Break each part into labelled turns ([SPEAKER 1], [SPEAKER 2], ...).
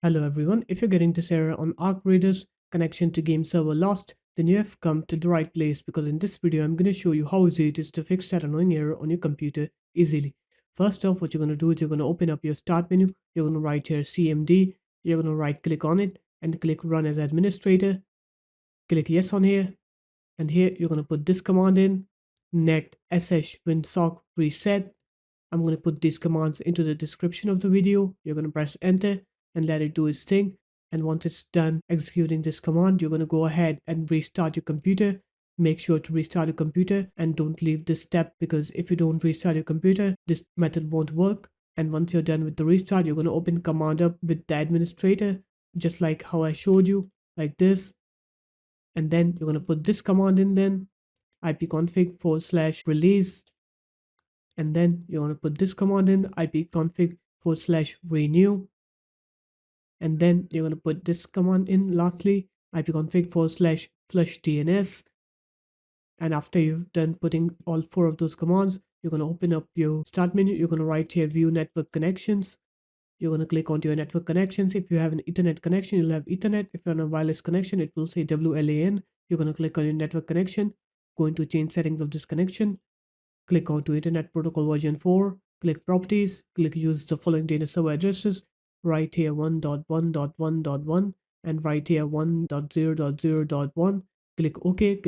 [SPEAKER 1] Hello everyone, if you're getting this error on AREX0003 connection to Game Server Lost, then you have come to the right place because in this video I'm going to show you how easy it is to fix that annoying error on your computer easily. First off, what you're going to do is you're going to open up your start menu, you're going to write here CMD, you're going to right click on it and click run as administrator, click yes on here, and here you're going to put this command in, netsh winsock reset. I'm going to put these commands into the description of the video. You're going to press enter and let it do its thing. And once it's done executing this command, you're going to go ahead and restart your computer. Make sure to restart your computer and don't leave this step, because if you don't restart your computer, this method won't work. And once you're done with the restart, you're going to open command up with the administrator, just like how I showed you, like this. And then you're going to put this command in, then ipconfig/release, and then you want to put this command in, ipconfig/renew, and then you're going to put this command in lastly, ipconfig/flushdns. And after you've done putting all four of those commands, you're going to open up your start menu. You're going to write here view network connections. You're going to click onto your network connections. If you have an Ethernet connection, you'll have Ethernet. If you're on a wireless connection, it will say WLAN. You're going to click on your network connection, go into change settings of this connection, click on to Internet Protocol version 4, click Properties, click Use the following data server addresses, right here 1.1.1.1 and right here 1.0.0.1, click OK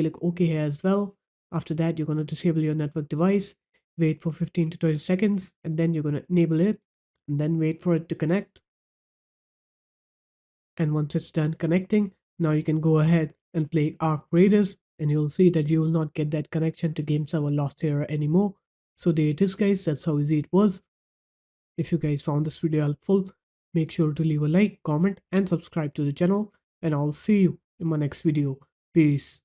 [SPEAKER 1] here as well. After that, you're going to disable your network device, wait for 15 to 20 seconds, and then you're going to enable it, and then wait for it to connect. And once it's done connecting, now you can go ahead and play Arc Raiders, and you'll see that you will not get that connection to Game Server Lost error anymore. So there it is guys, that's how easy it was. If you guys found this video helpful, make sure to leave a like, comment and subscribe to the channel, and I'll see you in my next video. Peace.